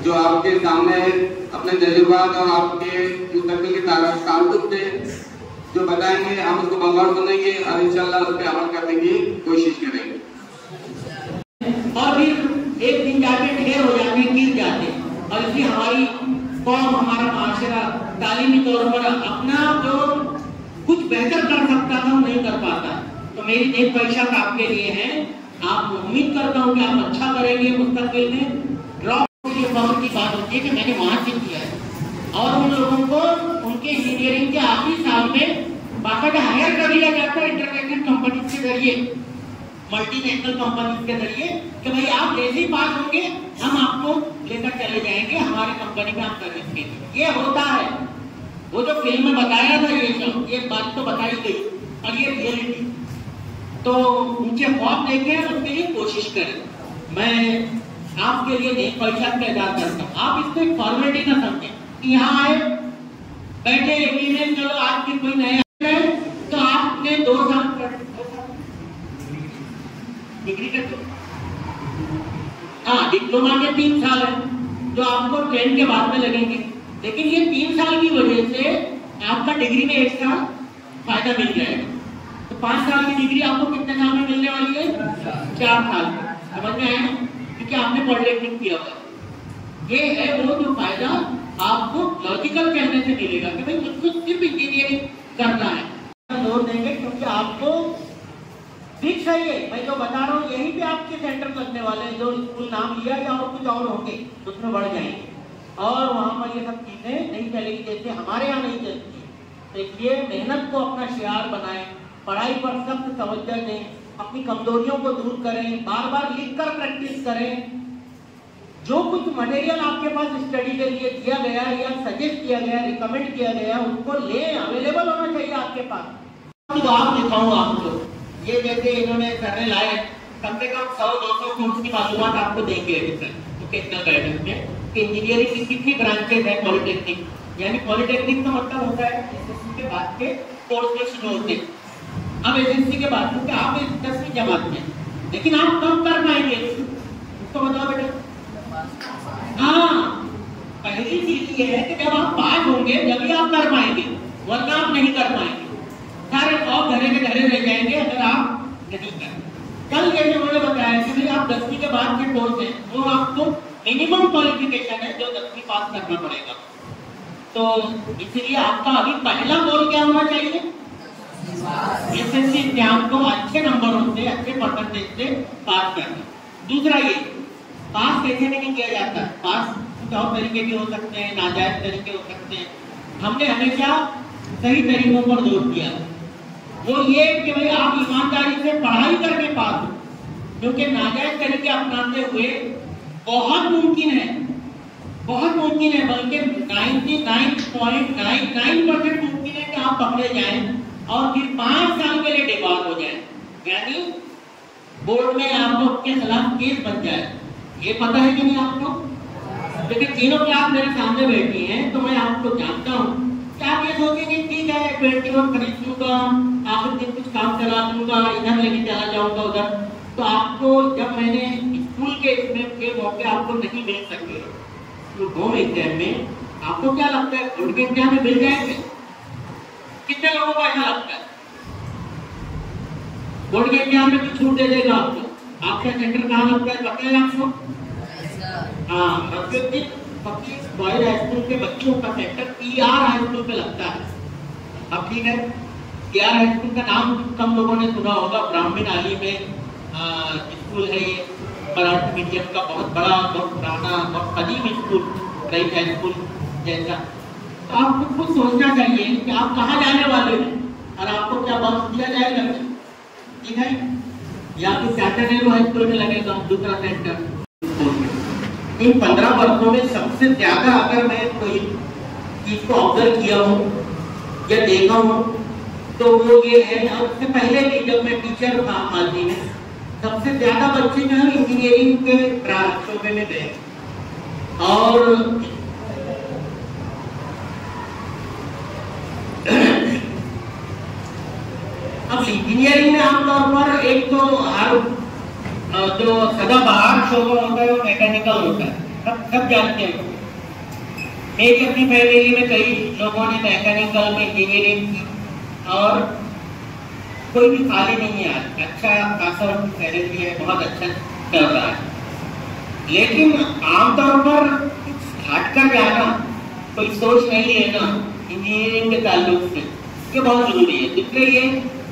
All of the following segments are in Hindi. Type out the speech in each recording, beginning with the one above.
जो आपके सामने अपने तजुर्बात और आपके मुस्तकबिल के ताल्लुक से जो बताएंगे, हम उसको बगौर सुनेंगे और इंशाल्लाह उस पर अमल करने की कोशिश करेंगे। और फिर एक दिन जाके ढेर हो जाते हैं, गिर जाते हैं, और इसलिए हमारी कौम, हमारा माशरा तालीमी तौर पर अपना जो कुछ बेहतर कर सकता था वो नहीं कर पाता। तो मेरी नेक ख्वाहिशात आपके लिए है, आप उम्मीद करता हूँ कि आप अच्छा करेंगे मुस्तकबिल में। ड्रॉप की बात होती है कि मैंने वहां से किया है, और उन लोगों को उनके इंजीनियरिंग के आखिरी साल में बाकायदा हायर कर लिया जाता है इंटरनेशनल कंपनी के जरिए, मल्टीनेशनल कंपनी के जरिए, कि भाई आप जैसे ही पास होंगे हम आपको लेकर चले जाएंगे हमारे कंपनी में आप सर्विस के लिए। ये होता है, वो जो फिल्म में बताया था ये बात तो बताई गई, और ये रियलिटी। तो उनके ख्वाब देखें, उसके लिए कोशिश करें। मैं आपके लिए नेक ख्वाहिशात पैदा करता हूँ, आप इसको एक फॉर्मेलिटी ना समझें कि यहाँ आए बैठे ईमेल, चलो आज भी कोई नया है तो आपने 2 साल डिग्री के, हाँ डिप्लोमा के 3 साल है जो आपको 10 के बाद में लगेंगे, लेकिन ये 3 साल की वजह से आपका डिग्री में 1 साल फायदा मिल जाएगा। तो 5 साल की डिग्री आपको कितने साल में मिलने वाली है? 4 साल में। समझ में आया? क्योंकि आपने पॉलिटेक्निक किया हुआ। ये है वो जो फायदा आपको लॉजिकल कहने से मिलेगा कि भाई मुझको सिर्फ इंजीनियरिंग करना है। जोर देंगे क्योंकि आपको फिक्स है ये, मैं जो बता रहा हूँ यही पे आपके सेंटर लगने वाले हैं, जो स्कूल नाम लिया या और कुछ और होंगे उसमें बढ़ जाएंगे, और वहां पर ये सब चीजें नहीं चलेगी जैसे हमारे यहाँ नहीं चलती। तो इसलिए मेहनत को अपना शियार बनाएं, पढ़ाई पर सख्त तवज्जो दें, अपनी कमजोरियों को दूर करें, बार बार लिख कर प्रैक्टिस करें। जो कुछ मटेरियल आपके पास स्टडी के लिए दिया गया या सजेस्ट किया गया, रिकमेंड किया गया, उनको ले, अवेलेबल होना चाहिए आपके पास। तो आप दिखाऊंगा आपको, ये जैसे इन्होंने करने लाए कम से कम 100-200 कोर्स की मालूमात आपको देंगे वोकेशनल गाइडेंस में कि इंजीनियरिंग की कितनी ब्रांचेज है। पॉलिटेक्निक यानी पॉलिटेक्निक का मतलब होता है एसएससी के बाद के कोर्स में शुरू होते हैं। अब एसएससी के बाद क्योंकि आप 10वीं जमात में, लेकिन आप कब कर पाएंगे उसको बताओ बेटा। हाँ, पहली चीज ये है कि जब आप पास होंगे जब आप कर पाएंगे, वरना आप नहीं कर पाएंगे। सारे शौक घरे के घरे रह जाएंगे अगर आप नहीं करें। कल जैसे उन्होंने बताया कि भाई आप 10वीं के बाद के कोर्स है वो आपको मिनिमम क्वालिफिकेशन है जो 10वीं पास करना पड़ेगा। तो इसलिए आपका अभी पहला गोल क्या होना चाहिए? एसएससी एग्जाम को अच्छे नंबरों से, अच्छे परसेंटेज से पास करना। दूसरा ये पास कैसे नहीं किया जाता है, पास कुछ और तरीके भी हो सकते हैं, नाजायज तरीके हो सकते हैं। हमने हमेशा सही तरीकों पर जोर दिया, वो ये कि भाई आप ईमानदारी से पढ़ाई करके पास हो, क्योंकि नाजायज तरीके अपनाते हुए बहुत मुमकिन है, बहुत मुमकिन है, बल्कि 99.99% मुमकिन है कि आप पकड़े जाएं और फिर 5 साल के लिए डिबार हो जाए, यानी बोर्ड में आपके खिलाफ केस बन जाए। ये पता है कि नहीं आपको? लेकिन तीनों क्लास मेरे सामने बैठी हैं तो मैं आपको जानता हूँ कि आप ये सोचेंगे ठीक है 21 खरीद लूंगा, आखिर दिन कुछ काम करा दूंगा, इधर लेके चला जाऊंगा उधर। तो आपको जब मैंने स्कूल के इसमें के मौके आपको नहीं मिल सके तो होम एग्जाम में, आपको क्या लगता है बोर्ड के एग्जाम में मिल जाएंगे? कितने लोगों को ऐसा लगता है बोर्ड के एग्जाम में भी छूट दे देगा आपको? आपका सेंटर कहाँ लगता है पता है आपको? हाँ, बॉयज हाई स्कूल के बच्चों का सेंटर पीआर हाई स्कूल पे लगता है। अब ठीक है, पीआर हाई स्कूल का नाम कम लोगों ने सुना होगा, ब्राह्मण आली में स्कूल है ये, मराठी मीडियम का बहुत बड़ा, बहुत पुराना, बहुत कदीम स्कूल, रईस हाई स्कूल जैसा। तो आपको खुद सोचना चाहिए कि आप कहाँ जाने वाले हैं और आपको क्या बॉक्स दिया जाएगा, ठीक है? या तो टाटा नेहरू हाई स्कूल में लगेगा दूसरा सेंटर। इन 15 वर्षों में सबसे ज्यादा अगर मैं कोई चीज को ऑब्जर्व किया हूँ या देखा हूँ तो वो ये है, उससे पहले भी जब मैं टीचर था मालवी में, सबसे ज्यादा बच्चे जो है इंजीनियरिंग के शोबे में गए। और अब इंजीनियरिंग में आमतौर पर एक तो हर जो सदाबहार शोबा होता है वो मैकेनिकल होता है, सब जानते हैं। मेरी अपनी फैमिली में कई लोगों ने मैकेनिकल में इंजीनियरिंग की और कोई भी खाली नहीं है आज, अच्छा खासा सैलरी है, बहुत अच्छा चल रहा है। लेकिन आमतौर पर हटकर जाना, कोई सोच नहीं लेना इंजीनियरिंग के ताल्लुक से, ये बहुत जरूरी है। इसलिए ये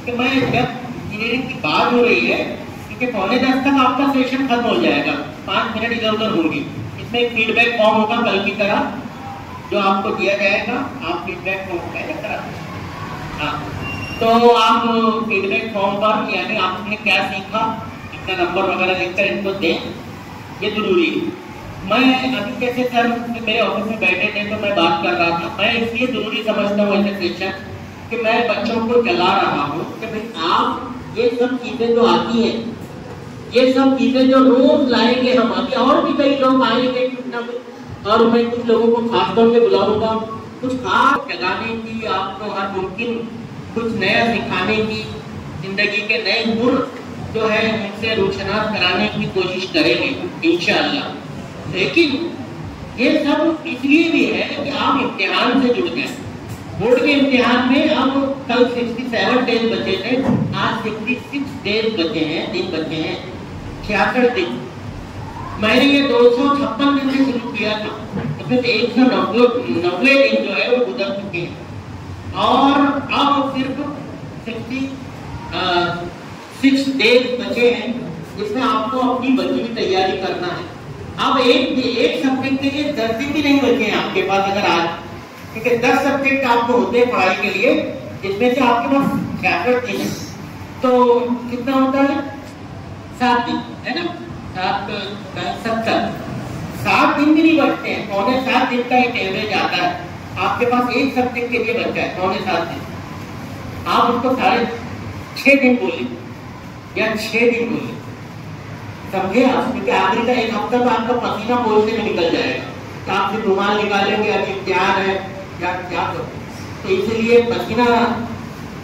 कि मैं जब इंजीनियरिंग की बात हो रही है, क्योंकि 9:45 तक आपका सेशन खत्म हो जाएगा, 5 मिनट इधर उधर होंगी। इसमें एक फीडबैक फॉर्म होगा कल की तरह जो आपको दिया जाएगा, आप फीडबैक फॉर्म पहले करा। हाँ, तो आप फीडबैक फॉर्म पर यानी आपने क्या सीखा, इतना नंबर वगैरह लिखकर इनको दें, ये जरूरी है। मैं अभी कैसे सर मेरे ऑफिस में बैठे थे तो मैं बात कर रहा था, मैं इसलिए जरूरी समझता हूँ ऐसे सेशन कि मैं बच्चों को चला रहा हूँ कि भाई आप ये सब चीजें जो आती हैं, ये सब चीजें जो रोज लाएंगे हम, अभी और भी कई लोग आएंगे कुछ ना कुछ, और मैं कुछ लोगों को खासतौर से बुलाऊंगा, कुछ खास जगाने की, आपको हर मुमकिन कुछ नया सिखाने की, जिंदगी के नए गुर जो है उनसे रोशनास कराने की कोशिश करेंगे इंशाअल्लाह। लेकिन ये सब इसलिए भी है कि आप इम्तिहान से जुड़ गए। बोर्ड के इम्तिहान में अब कल 67 डेज बचे थे, आज 66 डेज बचे हैं, दिन बचे हैं, 66 दिन। मैंने ये 256 दिन से शुरू किया था, उसमें से 190 दिन जो है वो गुजर चुके हैं और अब सिर्फ 66 डेज बचे हैं, जिसमें आपको अपनी बची हुई तैयारी करना है। अब एक सब्जेक्ट के लिए 10 दिन भी नहीं बचे हैं आपके पास अगर आज, क्योंकि 10 सब्जेक्ट आपको होते हैं पढ़ाई के लिए, जिसमें से आपके पास 66 दिन है, तो कितना होता है 7 दिन, है ना, 7 दिन भी नहीं बचते हैं, 7.25 दिन का एक एवरेज आता है। आपके पास एक सब्जेक्ट के लिए बचा है 7.25 दिन, आप उसको 6.5 दिन बोले या 6 दिन बोले, समझे आप, क्योंकि आखिरी का एक हफ्ता तो आपका पसीना बोलने में निकल जाएगा, तो आप फिर रुमाल निकालेंगे, अभी इम्तिहान है या क्या करो, तो इसलिए पसीना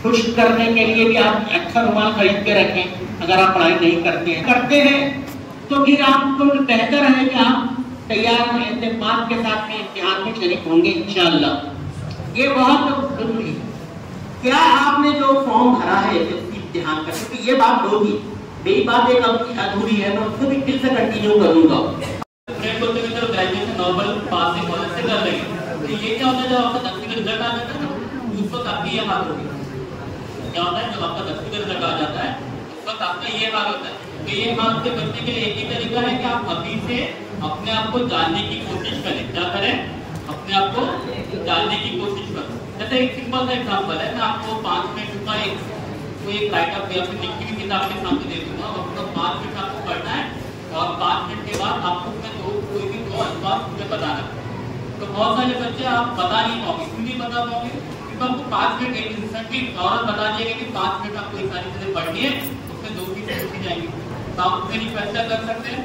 खुश्क करने के लिए भी आप अच्छा रुमाल खरीद के रखें। अगर आप पढ़ाई नहीं करते हैं तो फिर आपको बेहतर है कि आप तैयार एतमाद के साथ में इम्तिहान में शरीक होंगे इंशाअल्लाह। ये बहुत जरूरी है। क्या आपने जो फॉर्म भरा है इम्तिहान का, क्योंकि ये बात होगी, मेरी बात एक अधूरी है, मैं उसको भी फिर से कंटिन्यू करूंगा। ग्रेजुएशन नॉर्मल पास से कॉलेज से कर लेंगे, तो ये क्या होता है, जब आपका 10वीं का रिजल्ट आ जाता है ना, उस वक्त आपकी ये बात होगी। क्या होता है, जब आपका 10वीं का रिजल्ट आ जाता है उस वक्त आपका ये बात होता है। तो ये बात से बचने के लिए एक ही तरीका है कि आप अभी से अपने आप को जानने की कोशिश करें। क्या करें, अपने आप को जानने की कोशिश करें। जैसे एक सिंपल सा एग्जाम्पल है, मैं आपको 5 मिनट का एक राइटअप या फिर लिखी हुई किताब के सामने दे दूंगा, और 5 मिनट आपको पढ़ना है और 5 मिनट के बाद आपको उसमें कोई भी 2 अल्फाज मुझे बताना है। तो बहुत सारे बच्चे आप बता नहीं पाओगे, क्यों नहीं बता पाओगे, क्योंकि आपको 5 मिनट एक इंस्टेंटली फौरन बता दिएगा कि 5 मिनट आपको ये सारी चीजें पढ़नी है, उसमें 2 चीजें पूछी जाएंगी, तो आप उसमें नहीं फैसला कर सकते हैं।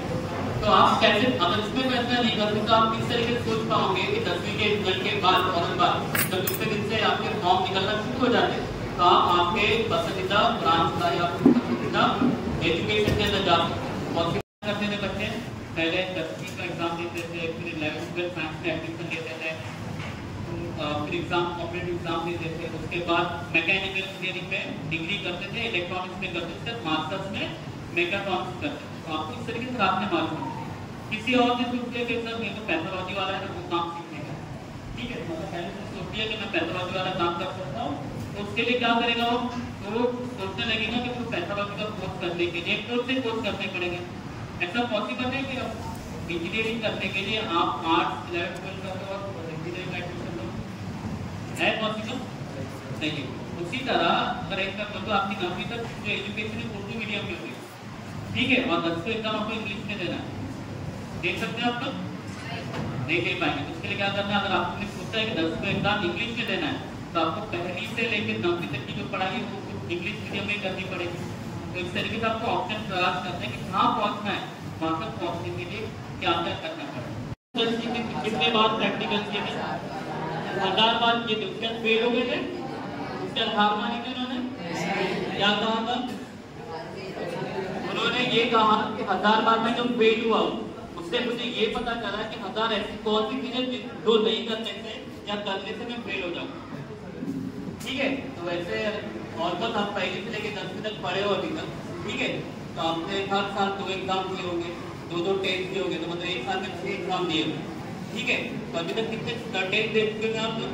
तो आप कैसे, अगर इसमें फैसला नहीं करते तो आप किस तरीके से सोच पाओगे कि 10वीं के रिजल्ट के बाद फौरन बाद जब दूसरे दिन से आपके फॉर्म निकलना शुरू हो जाते हैं, तो आप आपके पसंदीदा ब्रांच का या पसंदीदा एजुकेशन के अंदर जा सकते करते थे। बच्चे पहले 10वीं का एग्जाम देते थे, फिर 11th 12th साइंस में एडमिशन लेते थे, फिर एग्जाम कॉम्पिटेटिव एग्जाम देते थे, उसके बाद मैकेनिकल इंजीनियरिंग में डिग्री करते थे, इलेक्ट्रॉनिक्स में करते थे, मास्टर्स में मेकाट्रॉनिक्स करते थे। तो आपको इस तरीके से आपने मालूम किसी और ने सोच लिया कि सर ये तो पैथोलॉजी वाला है, वो काम सीखने का, ठीक है, मतलब पहले से सोच लिया कि मैं पैथोलॉजी वाला काम कर सकता हूँ, तो उसके लिए क्या करेगा वो सोचने लगेगा कि वो पैथोलॉजी का कोर्स करने के लिए कोर्स से कोर्स करने पड़ेंगे। ऐसा पॉसिबल है कि अब इंजीनियरिंग करने के लिए आप 8th 11th 12th का तो और इंजीनियरिंग का एडमिशन लो, है पॉसिबल नहीं। उसी तरह अगर एक का तो आपकी 9वीं तक जो एजुकेशन है उर्दू मीडियम में होगी, ठीक है, और 10वीं एग्जाम आपको इंग्लिश में देना है, दे सकते हैं आप लोग, नहीं दे पाएंगे, तो उसके लिए क्या करना है, अगर आपने सोचा है कि 10वीं एग्जाम इंग्लिश में देना है, तो आपको पहली से लेकर 9वीं तक की जो पढ़ाई है वो इंग्लिश मीडियम में करनी पड़ेगी। तो इस तरीके से आपको ऑप्शन तलाश करते हैं कि कहाँ पहुँचना है, वहाँ तक पहुँचने के लिए क्या क्या करना पड़ेगा। कितने बार प्रैक्टिकल किए थे, 1000 बार किए थे, उसके बाद फेल हो गए थे, उसके बाद हार मानी थी उन्होंने, क्या कहा था उन्होंने, ये कहा कि 1000 बार में जब फेल हुआ उसके उससे मुझे ये पता चला कि 1000 ऐसी कौन सी चीजें जो नहीं करने से या करने से मैं फेल हो जाऊँ। ठीक है, तो वैसे ऑलमोस्ट आप पहले से लेके 10वीं तक पढ़े हो अभी तक। ठीक है, तो आपने हर साल 2 एग्जाम दिए होंगे, 2 टेस्ट दिए होंगे, तो मतलब एक साल में 6 एग्जाम दिए होंगे। ठीक है, तो अभी तक कितने टेस्ट दे चुके हैं आप लोग?